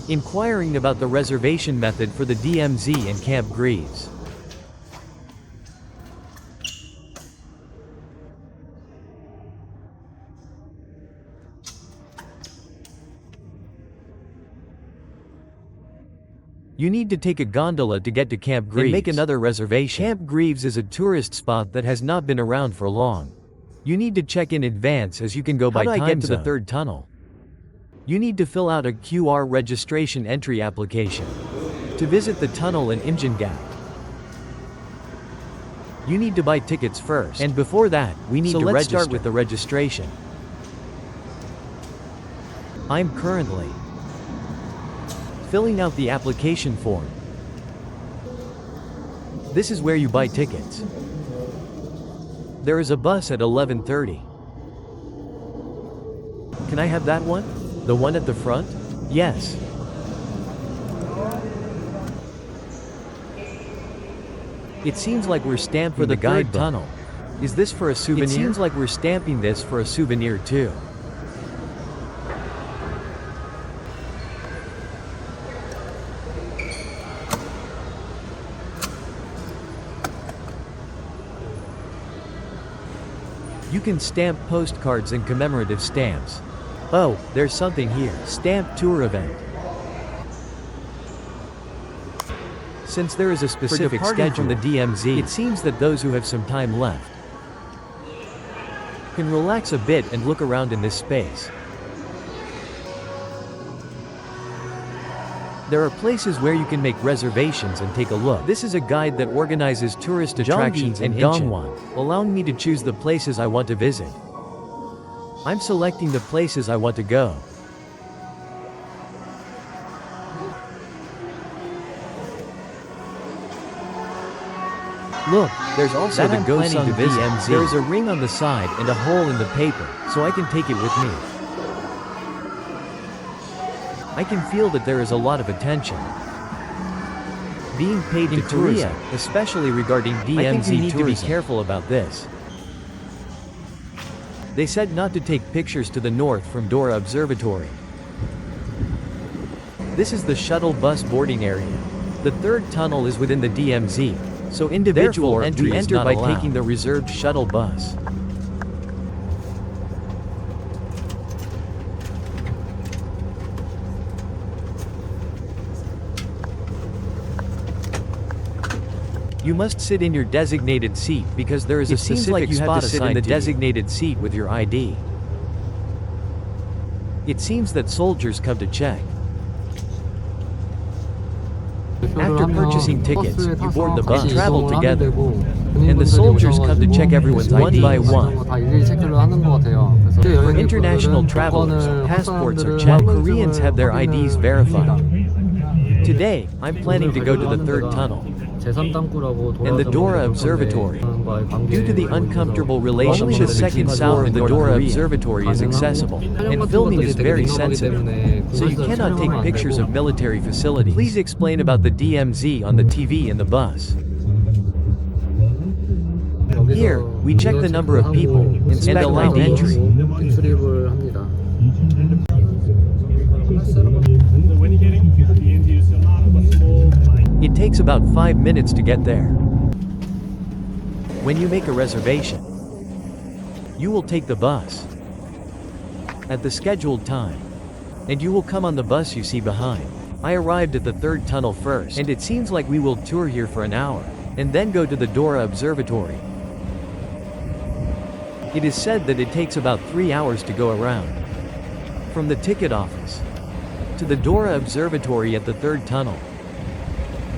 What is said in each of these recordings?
inquiring about the reservation method for the DMZ and Camp Greaves. You need to take a gondola to get to Camp Greaves and make another reservation. Camp Greaves is a tourist spot that has not been around for long. You need to check in advance as you can go by time zone. How do I get to the third tunnel? You need to fill out a QR registration entry application to visit the tunnel in Imjingak. You need to buy tickets first, and before that, we need to register. Let's start with the registration. I'm currently filling out the application form. This is where you buy tickets. There is a bus at 11:30. Can I have that one? The one at the front? Yes. It seems like we're stamping the guide tunnel. Is this for a souvenir? It seems like we're stamping this for a souvenir too. You can stamp postcards and commemorative stamps. Oh, there's something here. Stamp tour event. Since there is a specific schedule from the DMZ, it seems that those who have some time left can relax a bit and look around in this space. There are places where you can make reservations and take a look. This is a guide that organizes tourist attractions in Dongwon, allowing me to choose the places I want to visit. I'm selecting the places I want to go. Look, there's also the Gosung DMZ. There is a ring on the side and a hole in the paper, so I can take it with me. I can feel that there is a lot of attention being paid to tourism, especially regarding DMZ tourism. I think we need to be careful about this. They said not to take pictures to the north from Dora Observatory. This is the shuttle bus boarding area. The third tunnel is within the DMZ, so individual entry is not allowed. By taking the reserved shuttle bus. You must sit in your designated seat because there is a specific spot assigned in the designated seat with your ID. It seems that soldiers come to check. After purchasing tickets, you board the bus, travel together, and the soldiers come to check everyone's ID one by one. For international travelers, passports are checked. While Koreans have their IDs verified. Today, I'm planning to go to the third tunnel and the Dora Observatory. Due to the uncomfortable relation, only the second south of the Dora Observatory is accessible, and filming is very sensitive, so you cannot take pictures of military facilities. Please explain about the DMZ on the TV in the bus. Here, we check the number of people, and allow entry. It takes about 5 minutes to get there. When you make a reservation, you will take the bus at the scheduled time, and you will come on the bus you see behind. I arrived at the third tunnel first, and it seems like we will tour here for an hour, and then go to the Dora Observatory. It is said that it takes about 3 hours to go around, from the ticket office to the Dora Observatory at the third tunnel.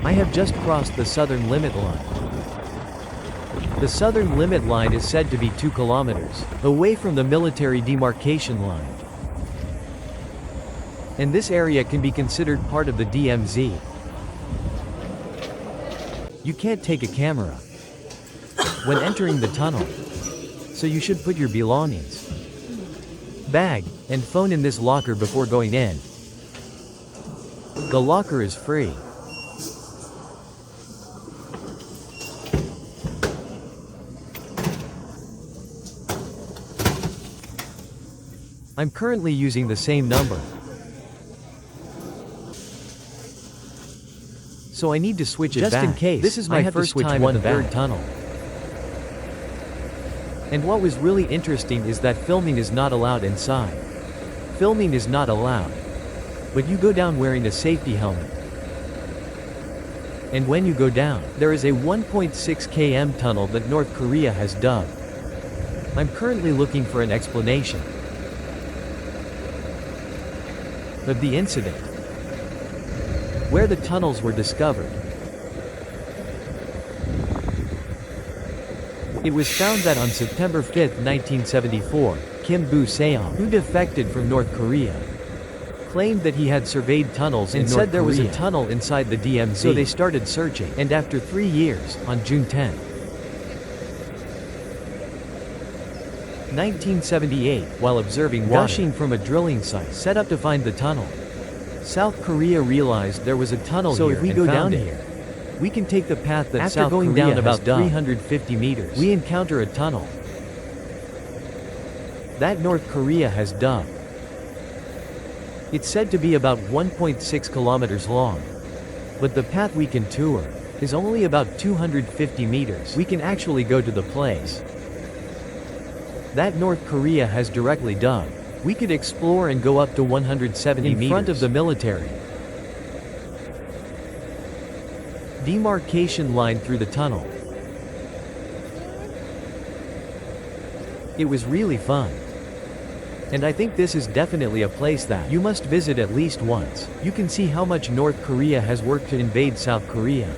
I have just crossed the southern limit line. The southern limit line is said to be 2 kilometers away from the military demarcation line. And this area can be considered part of the DMZ. You can't take a camera when entering the tunnel, so you should put your belongings, bag, and phone in this locker before going in. The locker is free. I'm currently using the same number. so I need to switch it Just back. in case, This is I my had to first switch time one in the third back. tunnel. And what was really interesting is that filming is not allowed inside. Filming is not allowed. But you go down wearing a safety helmet. And when you go down, there is a 1.6 km tunnel that North Korea has dug. I'm currently looking for an explanation of the incident, where the tunnels were discovered. It was found that on September 5, 1974, Kim Bu-seong, who defected from North Korea, claimed that he had surveyed tunnels and said there was a tunnel inside the DMZ. So they started searching, and after 3 years, on June 10, 1978, while observing water gushing from a drilling site set up to find the tunnel, South Korea realized there was a tunnel here. So if we go down here, we can take the path that South Korea has dug. After going down about 350 meters, we encounter a tunnel that North Korea has dug. It's said to be about 1.6 kilometers long, but the path we can tour is only about 250 meters. We can actually go to the place that North Korea has directly dug. We could explore and go up to 170 meters in front of the military demarcation line through the tunnel. It was really fun. And I think this is definitely a place that you must visit at least once. You can see how much North Korea has worked to invade South Korea.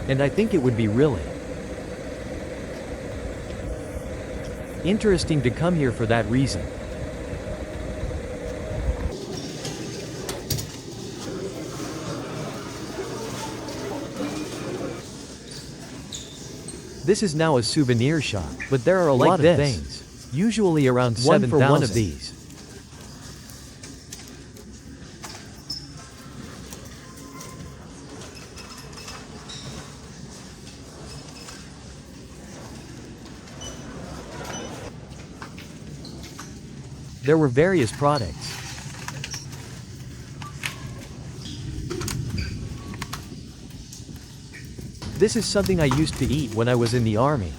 And I think it would be really interesting to come here for that reason. This is now a souvenir shop, but there are a lot of things. Usually around 7,000 for one of these. There were various products. This is something I used to eat when I was in the army.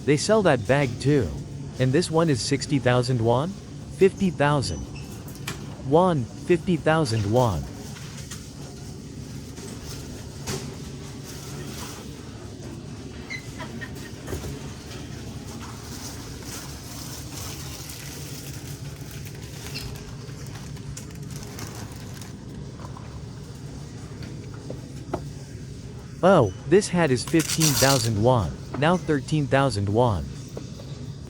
They sell that bag too. And this one is 60,000 won? 50,000 won, 50,000 won. Oh, this hat is 15,000 won, now 13,000 won.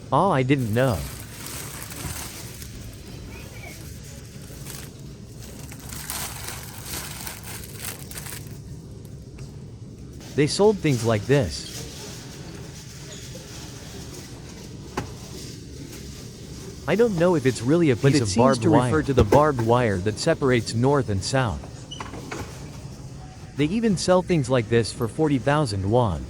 Oh, I didn't know. They sold things like this. I don't know if it's really a piece of barbed wire, but it seems to refer to the barbed wire that separates north and south. They even sell things like this for 40,000 won.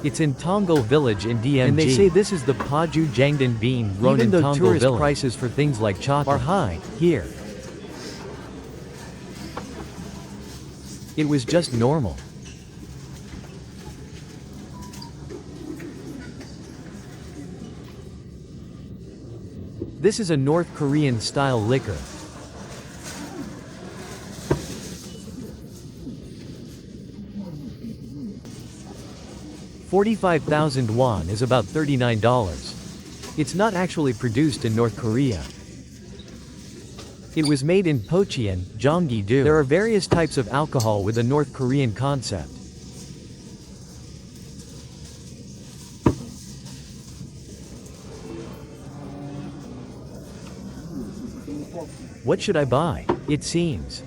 It's in Tongol village in DMZ. And they say this is the Paju Imjingak bean grown in Tongol village. Even though tourist prices for things like chocolate are high here, it was just normal. This is a North Korean style liquor. $45,000 won is about $39. It's not actually produced in North Korea. It was made in Pocheon, Gyeonggi-do. There are various types of alcohol with a North Korean concept. What should I buy? It seems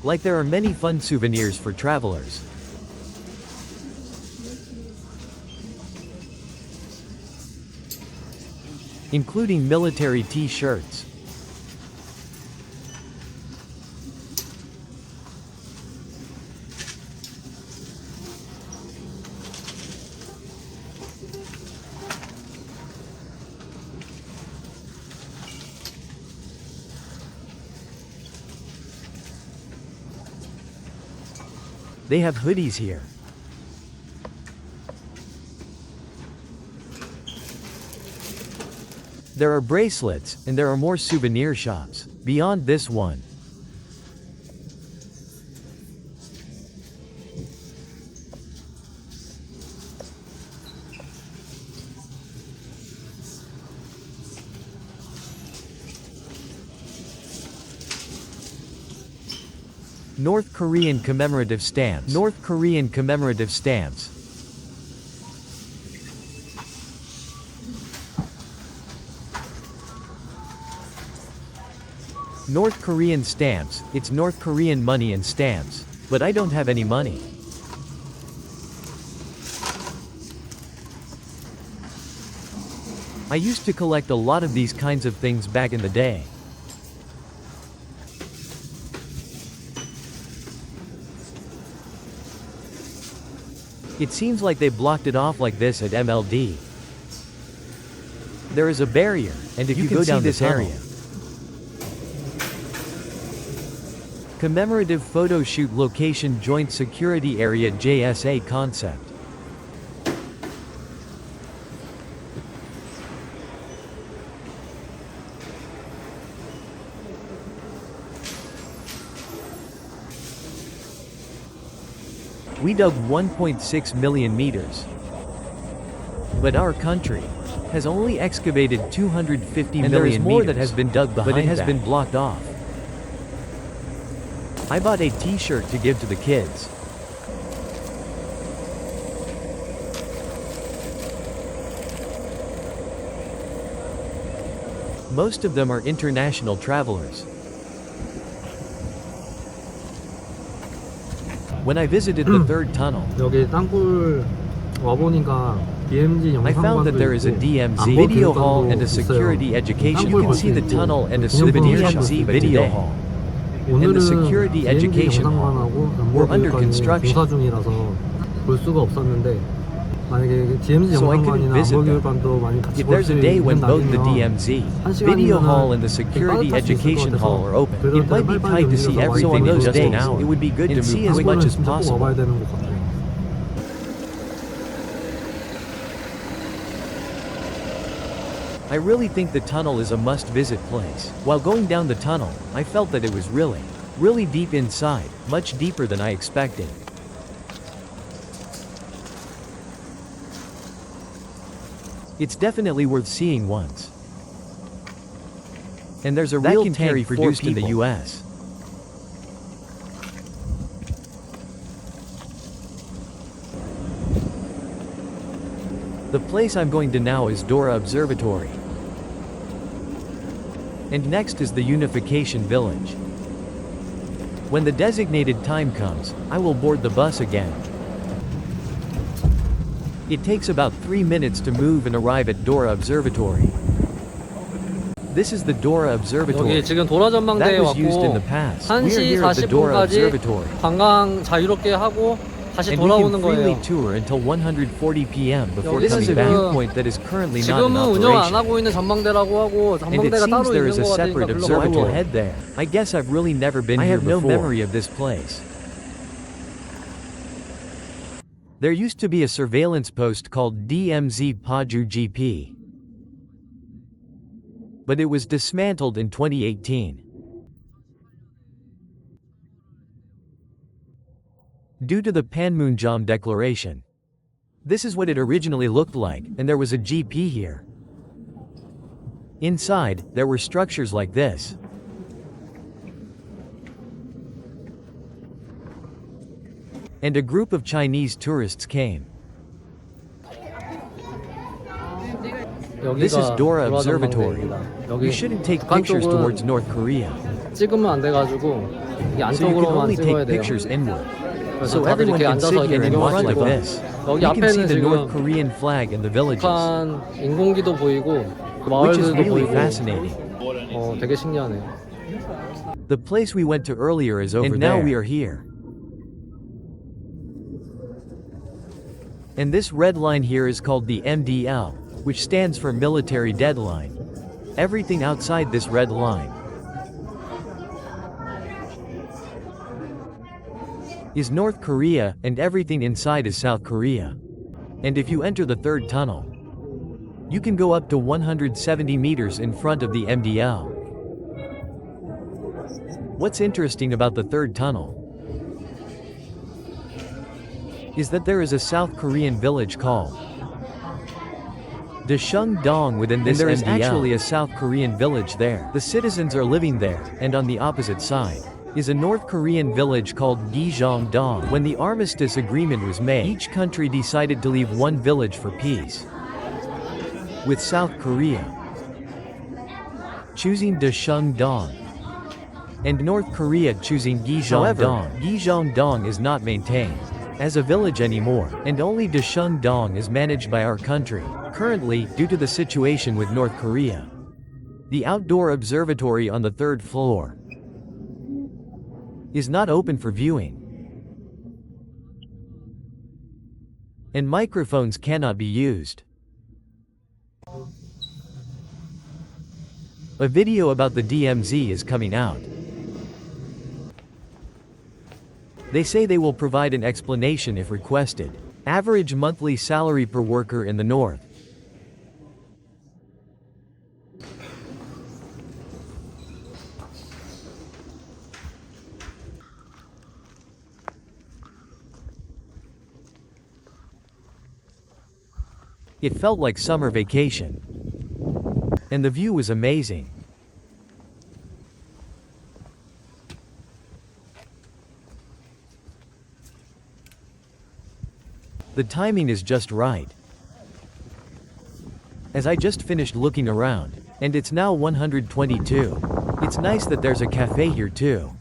like there are many fun souvenirs for travelers. Including military t-shirts. They have hoodies here. There are bracelets, and there are more souvenir shops, beyond this one. North Korean commemorative stamps. North Korean commemorative stamps. North Korean stamps, it's North Korean money and stamps. But I don't have any money. I used to collect a lot of these kinds of things back in the day. It seems like they blocked it off like this at MLD. There is a barrier, and if you go down this area. Commemorative photo shoot location joint security area JSA concept. We dug 1.6 million meters. But our country has only excavated 250 million meters. And there is more that has been dug behind, but it has been blocked off. I bought a t-shirt to give to the kids. Most of them are international travelers. When I visited the third tunnel, 여기 땅굴 와보니까 DMZ I found that there is a DMZ video hall and a security education. You can see the tunnel and a souvenir DMZ video hall. And the security education hall were under construction. 볼 수가 없었는데 만약에 DMZ 영상관이나 안보교육관도 많이 같이 If there's a day when both the DMZ video hall and the security education hall are open, it might be tight to see everything in just an hour. It would be good to see as much as possible. I really think the tunnel is a must-visit place. While going down the tunnel, I felt that it was really deep inside, much deeper than I expected. It's definitely worth seeing once. And there's a real tank produced in the US. The place I'm going to now is Dora Observatory. And next is the Unification Village. When the designated time comes, I will board the bus again. It takes about 3 minutes to move and arrive at Dora Observatory. This is the Dora Observatory. 여기 지금 도라 전망대에 That was used in the 왔고 past. We are 1시 here at the Dora 40분까지 Observatory. 관광 자유롭게 하고 다시 And we 돌아오는 can freely 거예요. tour until 140 p.m. before This is coming back. a Point that is currently not in 지금은 운영 안 operation. 하고 있는 전망대라고 하고 And it 전망대가 seems 따로 there 있는 is a 거 같으니까 separate 글로 observatory. I will 가고 head there. I guess I've really never been here before. I have no memory of this place. There used to be a surveillance post called DMZ Paju GP. But it was dismantled in 2018. Due to the Panmunjom Declaration. This is what it originally looked like, and there was a GP here. Inside, there were structures like this. And a group of Chinese tourists came. This is Dora Observatory. You shouldn't take pictures towards North Korea. 찍으면 안 돼가지고 이 So you can 안쪽으로만 only 찍어야 take 돼요. pictures inward. 그래서 So 다들 everyone 이렇게 can 앉아서 sit here 이렇게 and watch like 구경하시고 this. 여기 You can see 앞에는 the North 지금 Korean flag and the villages, 북한 인공기도 보이고 그 which is 마을들도 really 보이고 fascinating. 되게 신기하네요. The place we went to earlier is over there. And now we are here. And this red line here is called the MDL, which stands for Military Deadline. Everything outside this red line is North Korea, and everything inside is South Korea. And if you enter the third tunnel, you can go up to 170 meters in front of the MDL. What's interesting about the third tunnel is that there is a South Korean village called Daeseong-dong within this MDL. There is actually a South Korean village there. The citizens are living there, and on the opposite side is a North Korean village called Daeseong-dong. When the armistice agreement was made, each country decided to leave one village for peace, with South Korea choosing Daeseong-dong and North Korea choosing Daeseong-dong. However, Daeseong-dong is not maintained as a village anymore, and only Daeseong-dong is managed by our country. Currently, due to the situation with North Korea, the outdoor observatory on the third floor is not open for viewing, and microphones cannot be used. A video about the DMZ is coming out. They say they will provide an explanation if requested. Average monthly salary per worker in the north. It felt like summer vacation. And the view was amazing. The timing is just right, as I just finished looking around, and it's now 122. It's nice that there's a cafe here too.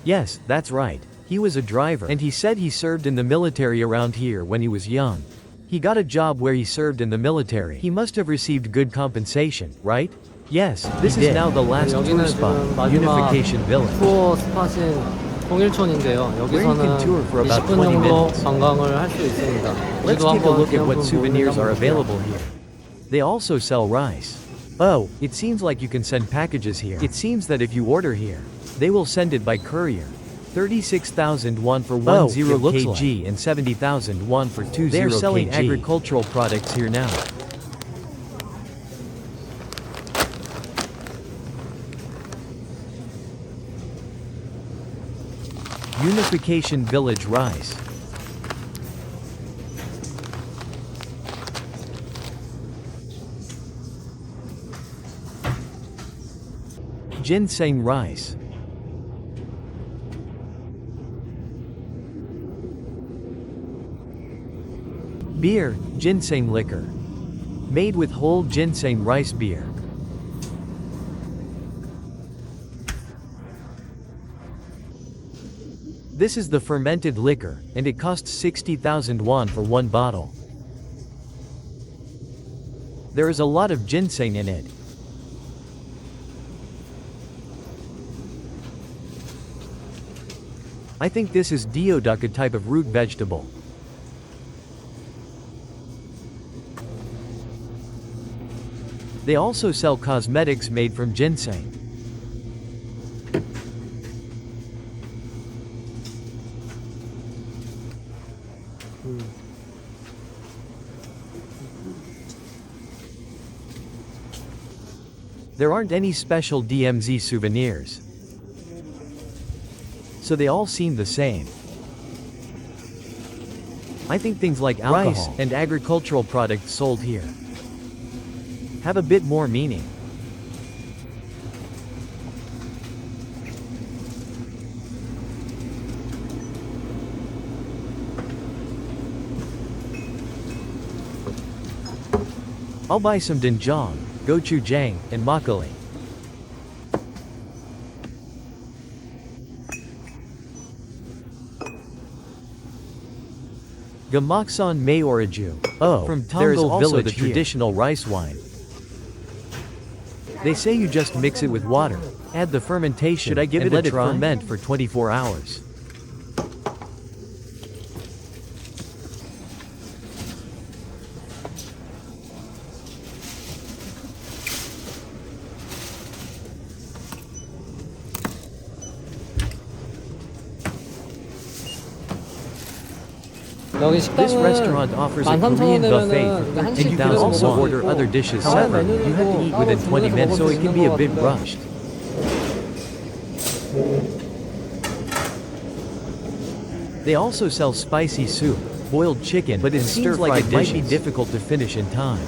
Yes, that's right. He was a driver, and he said he served in the military around here when he was young. He got a job where he served in the military. He must have received good compensation, right? Yes, this is now the last tour spot, Unification Village. 투어 스팟인 통일촌인데요. 여기서는 20분 정도 관광을 할 수 있습니다. Let's take a look at what souvenirs are available here. They also sell rice. Oh, it seems like you can send packages here. It seems that if you order here, they will send it by courier. 36,000 won for 10 kg and 70,000 won for 20 kg. They are selling agricultural products here now. Unification Village rice. Ginseng rice. Beer, ginseng liquor. Made with whole ginseng rice beer. This is the fermented liquor, and it costs 60,000 won for one bottle. There is a lot of ginseng in it. I think this is deoduk, a type of root vegetable. They also sell cosmetics made from ginseng. There aren't any special DMZ souvenirs, so they all seem the same. I think things like alcohol rice and agricultural products sold here have a bit more meaning. I'll buy some doenjang, gochujang, and makgeolli. Gamaksan Mayoriju. Oh, from there is also the traditional rice wine. They say you just mix it with water, add the fermentation, should I give it a try? Let it ferment for 24 hours. 여기 This 식당은 restaurant offers a Korean buffet for 한식 13,000. You can 그대로 also 먹을 수 order 있고, other dishes 다른 separately. You have to eat 메뉴들도 within 따로 20 minutes, so 먹을 it 수 can 있는 be a 것 bit 같은데. rushed. They also sell spicy soup, boiled chicken, but it seems like it might be difficult to finish in time.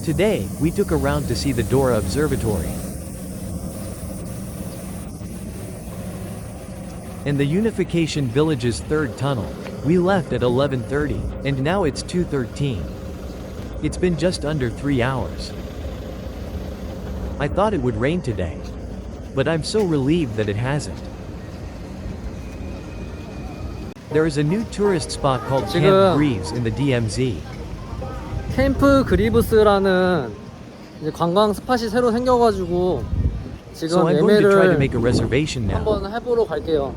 Today, we took a round to see the Dora Observatory and the Unification Village's third tunnel. We left at 11:30, and now it's 2:13. It's been just under 3 hours. I thought it would rain today, but I'm so relieved that it hasn't. There is a new tourist spot called Camp Greaves in the DMZ. 캠프 그리브스라는 이제 관광 스팟이 새로 생겨가지고 지금 So I'm going to try to 예매를 make a reservation now. 한번 해보러 갈게요.